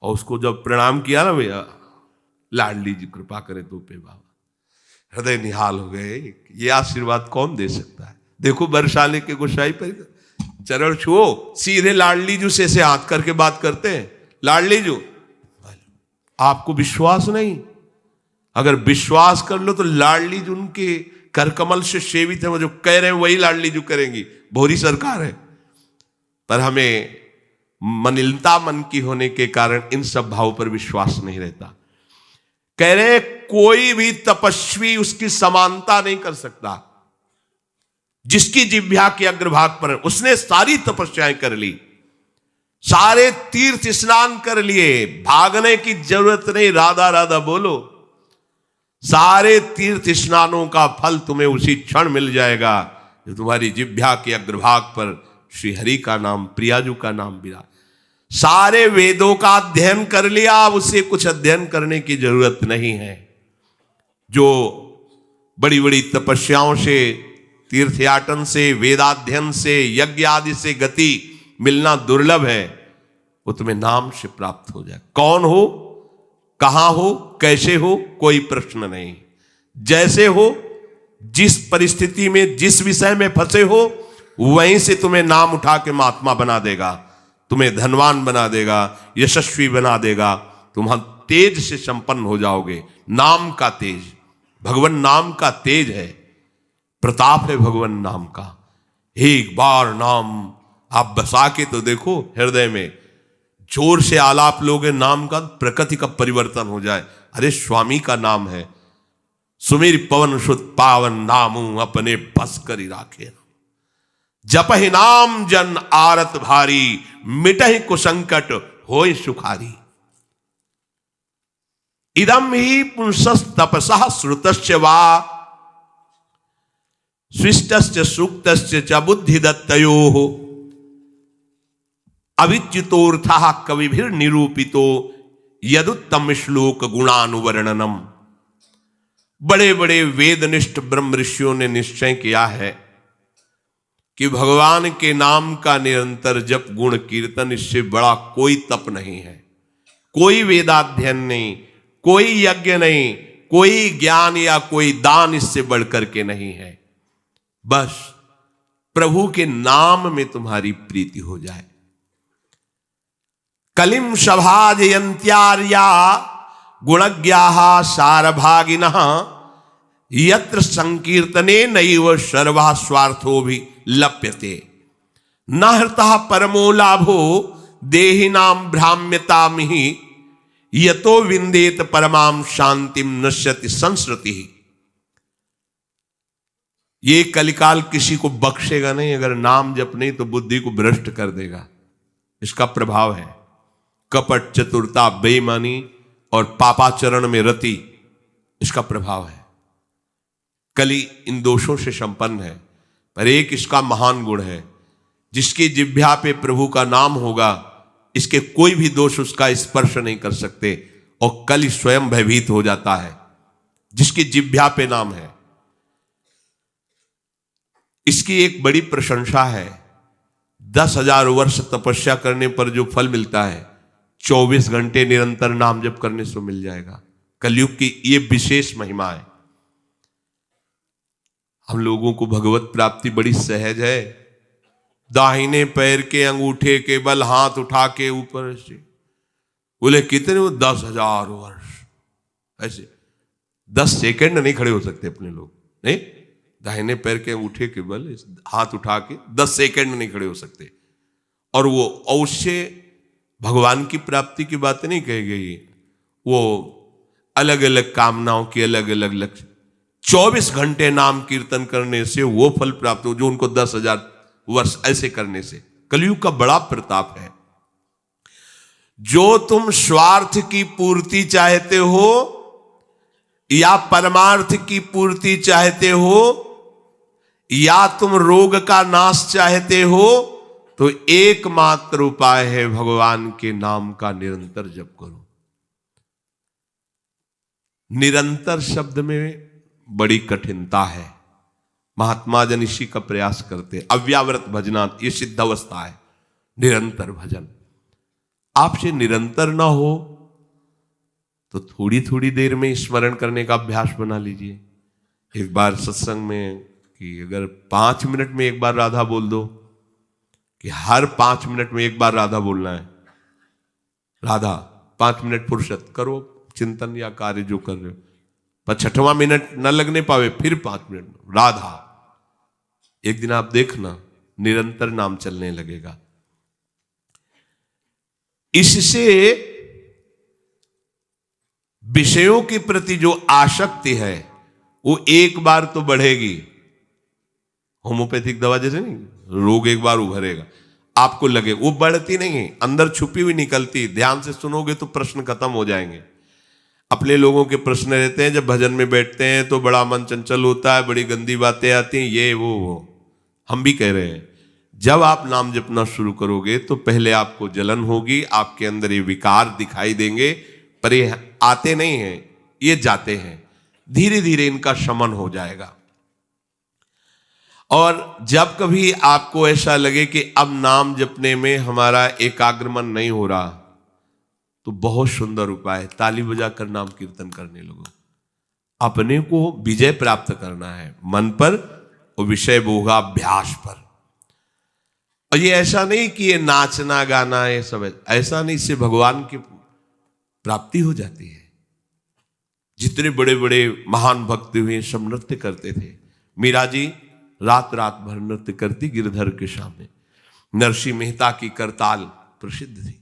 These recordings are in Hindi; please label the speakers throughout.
Speaker 1: और उसको जब प्रणाम किया ना भैया, लाडली जी कृपा करे तो पे बाबा, हृदय निहाल हो गए। ये आशीर्वाद कौन दे सकता है? देखो बरसाने के गोसाई पर चरण छुओ, सीधे लाडली जू से हाथ करके बात करते हैं। लाडली जू, आपको विश्वास नहीं? अगर विश्वास कर लो तो लाडली जू उनके कर कमल से सेवित है, वो जो कह रहे हैं वही लाडली जू करेंगी। भोरी सरकार है, पर हमें मनिलता मन की होने के कारण इन सब भाव पर विश्वास नहीं रहता। कह रहे कोई भी तपस्वी उसकी समानता नहीं कर सकता। जिसकी जिह्वा के अग्रभाग पर, उसने सारी तपस्याएं कर ली, सारे तीर्थ स्नान कर लिए, भागने की जरूरत नहीं, राधा राधा बोलो। सारे तीर्थ स्नानों का फल तुम्हें उसी क्षण मिल जाएगा जो तुम्हारी जिह्वा के अग्रभाग पर श्री हरि का नाम, प्रियाजू का नाम विराज। सारे वेदों का अध्ययन कर लिया, अब उसे कुछ अध्ययन करने की जरूरत नहीं है। जो बड़ी बड़ी तपस्याओं से, तीर्थयाटन से, वेदाध्ययन से, यज्ञ आदि से गति मिलना दुर्लभ है, वो तुम्हें नाम से प्राप्त हो जाए। कौन हो, कहां हो, कैसे हो, कोई प्रश्न नहीं। जैसे हो, जिस परिस्थिति में, जिस विषय में फंसे हो, वहीं से तुम्हें नाम उठा के महात्मा बना देगा, तुम्हें धनवान बना देगा, यशस्वी बना देगा। तुम तेज से संपन्न हो जाओगे। नाम का तेज, भगवान नाम का तेज है, प्रताप है भगवान नाम का। एक बार नाम आप बसा के तो देखो हृदय में, जोर से आलाप लोगे नाम का, प्रकृति का परिवर्तन हो जाए। अरे स्वामी का नाम है, सुमिर पवन सुत पावन नामू अपने बस करी राखे। जपहि नाम जन आरत भारी, मिटहि कुसंकट होय सुखारी। इदम ही पुंसस् तपसः श्रुतस्य वा, स्विष्टस्य सूक्तस्य च बुद्धिदत्तयोः, अविच्युतोऽर्थः कविभिर निरूपितो यदुत्तम श्लोक गुणानुवर्णनम। बड़े बड़े वेदनिष्ठ ब्रह्म ऋषियों ने निश्चय किया है कि भगवान के नाम का निरंतर जप, गुण कीर्तन, इससे बड़ा कोई तप नहीं है, कोई वेदाध्ययन नहीं, कोई यज्ञ नहीं, कोई ज्ञान या कोई दान इससे बढ़कर के नहीं है। बस प्रभु के नाम में तुम्हारी प्रीति हो जाए। कलिम सभाजयंत्यार्या गुणज्ञाः सारभागिनः, यत्र संकीर्तने नैव सर्वः स्वार्थो भी लप्यते। न हृतः परमो लाभो देहिनां भ्राम्यतामिहि, यतो विंदेत परमां शांतिम नश्यति संस्कृति। ये कलिकाल किसी को बख्शेगा नहीं, अगर नाम जप नहीं तो बुद्धि को भ्रष्ट कर देगा। इसका प्रभाव है कपट, चतुरता, बेईमानी और पापाचरण में रति, इसका प्रभाव है। कली इन दोषों से संपन्न है, पर एक इसका महान गुण है, जिसकी जिह्वा पे प्रभु का नाम होगा, इसके कोई भी दोष उसका स्पर्श नहीं कर सकते, और कली स्वयं भयभीत हो जाता है जिसकी जिह्वा पे नाम है। इसकी एक बड़ी प्रशंसा है, 10,000 वर्ष तपस्या करने पर जो फल मिलता है, 24 घंटे निरंतर नाम जप करने से मिल जाएगा। कलयुग की ये विशेष महिमा है। हम लोगों को भगवत प्राप्ति बड़ी सहज है। दाहिने पैर के अंगूठे के बल हाथ उठा के ऊपर से बोले कितने, वो 10,000 वर्ष, ऐसे 10 सेकंड नहीं खड़े हो सकते अपने लोग, नहीं, दाहिने पैर के अंगूठे के बल हाथ उठा के 10 सेकंड नहीं खड़े हो सकते। और वो अवश्य भगवान की प्राप्ति की बात नहीं कही गई, वो अलग अलग कामनाओं की अलग अलग लक्ष्य। 24 घंटे नाम कीर्तन करने से वो फल प्राप्त हो जो उनको 10,000 वर्ष ऐसे करने से। कलयुग का बड़ा प्रताप है। जो तुम स्वार्थ की पूर्ति चाहते हो या परमार्थ की पूर्ति चाहते हो या तुम रोग का नाश चाहते हो, तो एकमात्र उपाय है भगवान के नाम का निरंतर जप करो। निरंतर शब्द में बड़ी कठिनता है। महात्मा जन इसी का प्रयास करते। अव्यावृत भजनात्, ये सिद्ध अवस्था है, निरंतर भजन। आपसे निरंतर ना हो तो थोड़ी थोड़ी देर में स्मरण करने का अभ्यास बना लीजिए। एक बार सत्संग में कि अगर 5 मिनट में एक बार राधा बोल दो, कि हर 5 मिनट में एक बार राधा बोलना है। राधा 5 मिनट फुर्सत करो, चिंतन या कार्य जो कर रहे हो, पर 6वां मिनट न लगने पावे फिर 5 मिनट राधा। एक दिन आप देखना निरंतर नाम चलने लगेगा। इससे विषयों के प्रति जो आसक्ति है वो एक बार तो बढ़ेगी। होम्योपैथिक दवा जैसे नहीं, रोग एक बार उभरेगा, आपको लगे, वो बढ़ती नहीं है, अंदर छुपी हुई निकलती। ध्यान से सुनोगे तो प्रश्न खत्म हो जाएंगे। अपने लोगों के प्रश्न रहते हैं, जब भजन में बैठते हैं तो बड़ा मन चंचल होता है, बड़ी गंदी बातें आती हैं, ये वो। हम भी कह रहे हैं, जब आप नाम जपना शुरू करोगे तो पहले आपको जलन होगी, आपके अंदर ये विकार दिखाई देंगे, पर ये आते नहीं हैं, ये जाते हैं। धीरे धीरे इनका शमन हो जाएगा। और जब कभी आपको ऐसा लगे कि अब नाम जपने में हमारा एकाग्रमन नहीं हो रहा, तो बहुत सुंदर उपाय, ताली बजाकर नाम कीर्तन करने लगो। अपने को विजय प्राप्त करना है मन पर और विषय भोगाभ्यास पर। और ये ऐसा नहीं कि ये नाचना गाना ये सब, ऐसा नहीं, इससे भगवान की प्राप्ति हो जाती है। जितने बड़े बड़े महान भक्त हुए सब नृत्य करते थे। मीरा जी रात रात भर नृत्य करती गिरधर के सामने। नरसिंह मेहता की करताल प्रसिद्ध थी।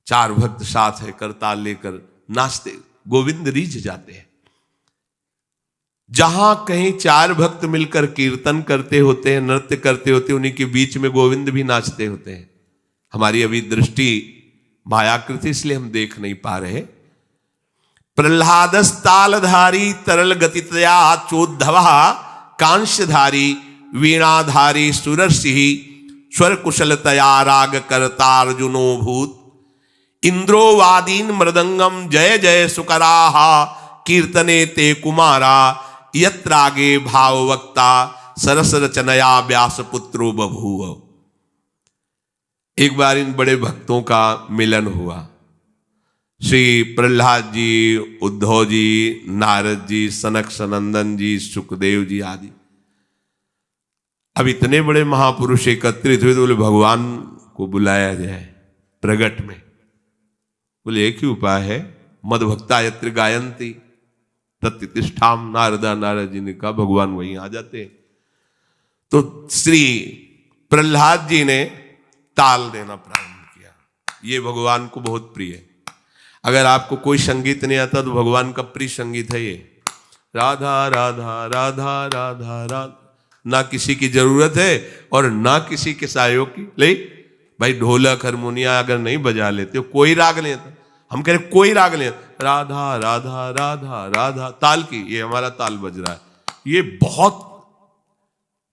Speaker 1: 4 भक्त साथ है, करताल लेकर नाचते, गोविंद रीझ जाते हैं। जहां कहीं 4 भक्त मिलकर कीर्तन करते होते हैं, नृत्य करते होते हैं, उन्हीं के बीच में गोविंद भी नाचते होते हैं। हमारी अभी दृष्टि मायाकृति, इसलिए हम देख नहीं पा रहे। प्रह्लादस्तालधारी तरल गतितया चोद्धव कांस्यधारी वीणाधारी सुरसिंह स्वर कुशलतया राग करतार्जुनो भूत इंद्रो वादीन मृदंगम जय जय सुकराः कीर्तने ते कुमारा यत्रागे भाववक्ता सरस रचनया व्यास पुत्रो बभूव। एक बार इन बड़े भक्तों का मिलन हुआ। श्री प्रहलाद जी, उद्धव जी, नारद जी, सनक सनंदन जी, सुखदेव जी आदि। अब इतने बड़े महापुरुष एकत्रित हुए तो बोले भगवान को बुलाया जाए प्रगट में। बोले एक ही उपाय है, मद भक्ता यत्र गायंती तत्तिष्ठाम। नारदा नारद जी ने कहा भगवान वहीं आ जाते हैं। तो श्री प्रहलाद जी ने ताल देना प्रारंभ किया। ये भगवान को बहुत प्रिय है। अगर आपको कोई संगीत नहीं आता तो भगवान का प्रिय संगीत है ये। राधा राधा राधा राधा राधा, ना किसी की जरूरत है और ना किसी के सहयोग की। ले भाई ढोलक हारमोनिया अगर नहीं बजा लेते हो, कोई राग नहीं आता, हम कह रहे कोई राग नहीं आता, राधा राधा राधा राधा ताल की, ये हमारा ताल बज रहा है। ये बहुत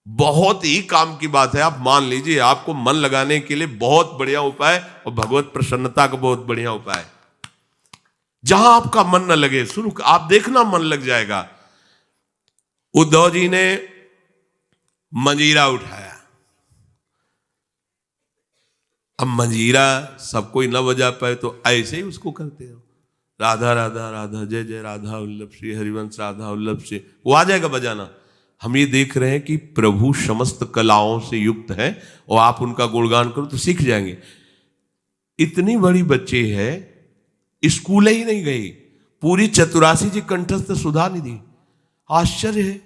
Speaker 1: बहुत ही काम की बात है। आप मान लीजिए, आपको मन लगाने के लिए बहुत बढ़िया उपाय और भगवत प्रसन्नता का बहुत बढ़िया उपाय है। जहां आपका मन न लगे, शुरू आप देखना मन लग जाएगा। उद्धव जी ने मंजीरा उठाया। अब मंजीरा सब कोई न बजा पाए तो ऐसे ही उसको करते हो, राधा राधा राधा जय जय राधा वल्लभ श्री हरिवंश राधा वल्लभ से, वो आ जाएगा बजाना। हम ये देख रहे हैं कि प्रभु समस्त कलाओं से युक्त है और आप उनका गुणगान करो तो सीख जाएंगे। इतनी बड़ी बच्चे है, स्कूल ही नहीं गई, पूरी चतुरासी जी कंठस्थ सुधा निधि। आश्चर्य है,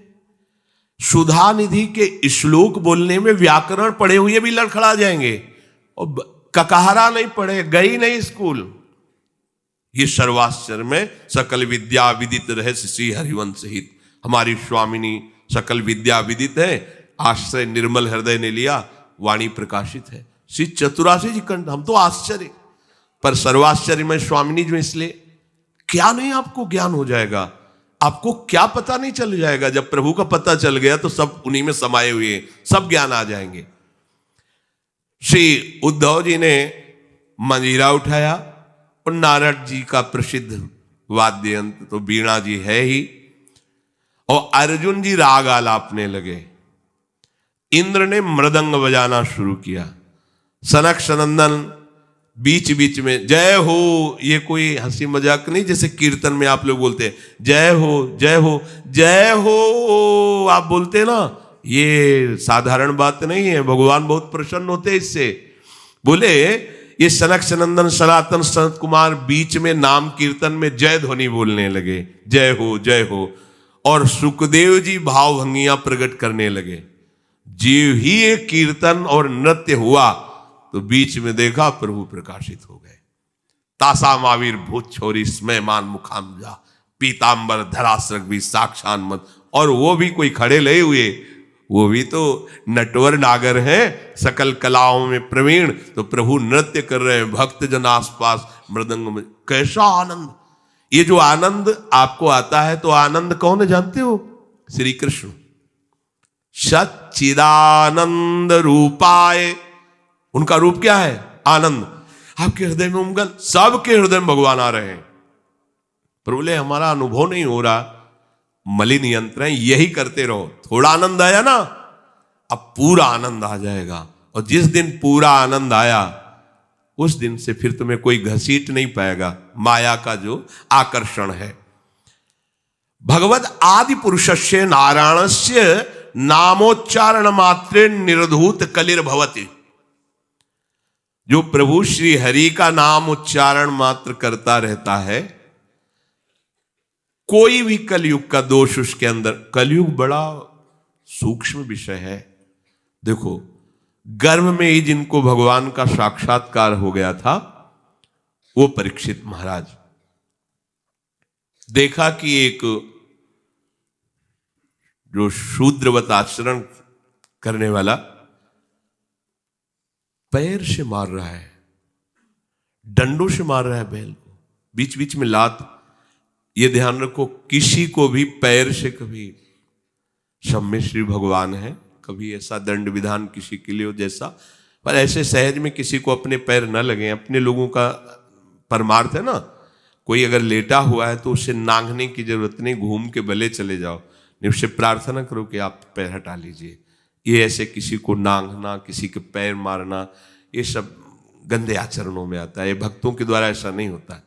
Speaker 1: सुधा निधि के श्लोक बोलने में व्याकरण पढ़े हुए भी लड़खड़ा जाएंगे और ककहरा नहीं पढ़े, गई नहीं स्कूल। ये सर्वाश्चर्य में सकल विद्या विदित रहस्य श्री हरिवंश सहित। हमारी स्वामिनी सकल विद्या विदित है, आश्रय निर्मल हृदय ने लिया, वाणी प्रकाशित है। श्री चतुरासी जी कंठ, हम तो आश्चर्य, पर सर्वाश्चर्य में स्वामिनी जो, इसलिए क्या नहीं आपको ज्ञान हो जाएगा। आपको क्या पता नहीं चल जाएगा। जब प्रभु का पता चल गया तो सब उन्हीं में समाये हुए हैं, सब ज्ञान आ जाएंगे। श्री उद्धव जी ने मंजीरा उठाया और नारद जी का प्रसिद्ध वाद्य यंत्र तो वीणा जी है ही, और अर्जुन जी राग आलापने लगे। इंद्र ने मृदंग बजाना शुरू किया। सनक सनंदन बीच बीच में जय हो, ये कोई हंसी मजाक नहीं, जैसे कीर्तन में आप लोग बोलते हैं जय हो जय हो जय हो, आप बोलते हैं ना, ये साधारण बात नहीं है। भगवान बहुत प्रसन्न होते हैं इससे। बोले ये सनक सनंदन सनातन सनत कुमार बीच में नाम कीर्तन में जय ध्वनि बोलने लगे, जय हो जय हो, और सुखदेव जी भावभंगियां प्रकट करने लगे। जीव ही एक कीर्तन और नृत्य हुआ तो बीच में देखा प्रभु प्रकाशित हो गए। तासा मावीर भूत छोरी स्मयमान मुखाम जा, पीतांबर धरासरक भी साक्षान मत। और वो भी कोई खड़े लगे हुए, वो भी तो नटवर नागर हैं, सकल कलाओं में प्रवीण, तो प्रभु नृत्य कर रहे हैं, भक्त जन आसपास मृदंग में। कैसा आनंद! ये जो आनंद आपको आता है, तो आनंद कौन है जानते हो? श्री कृष्ण। सच्चिदानंद रूपाय, उनका रूप क्या है? आनंद। आपके हृदय में उमगल, सबके हृदय में भगवान आ रहे हैं। प्रभु बोले हमारा अनुभव नहीं हो रहा, मलिन यंत्र है, यही करते रहो। थोड़ा आनंद आया ना, अब पूरा आनंद आ जाएगा। और जिस दिन पूरा आनंद आया, उस दिन से फिर तुम्हें कोई घसीट नहीं पाएगा, माया का जो आकर्षण है। भगवत आदि पुरुषस्य नारायणस्य नामोच्चारण मात्रे निर्धूत कलिर्भवति। जो प्रभु श्री हरि का नाम उच्चारण मात्र करता रहता है, कोई भी कलयुग का दोष उसके अंदर, कलयुग बड़ा सूक्ष्म विषय है। देखो, गर्भ में ही जिनको भगवान का साक्षात्कार हो गया था, वो परीक्षित महाराज, देखा कि एक जो शूद्रवत आचरण करने वाला पैर से मार रहा है, डंडों से मार रहा है बैल को, बीच बीच में लात। ये ध्यान रखो, किसी को भी पैर से कभी, सम्य श्री भगवान है, कभी ऐसा दंड विधान किसी के लिए हो जैसा, पर ऐसे सहज में किसी को अपने पैर न लगे। अपने लोगों का परमार्थ है ना, कोई अगर लेटा हुआ है तो उसे नांगने की जरूरत नहीं, घूम के भले चले जाओ, नहीं उससे प्रार्थना करो कि आप पैर हटा लीजिए। ये ऐसे किसी को नांगना, किसी के पैर मारना, ये सब गंदे आचरणों में आता है। ये भक्तों के द्वारा ऐसा नहीं होता है।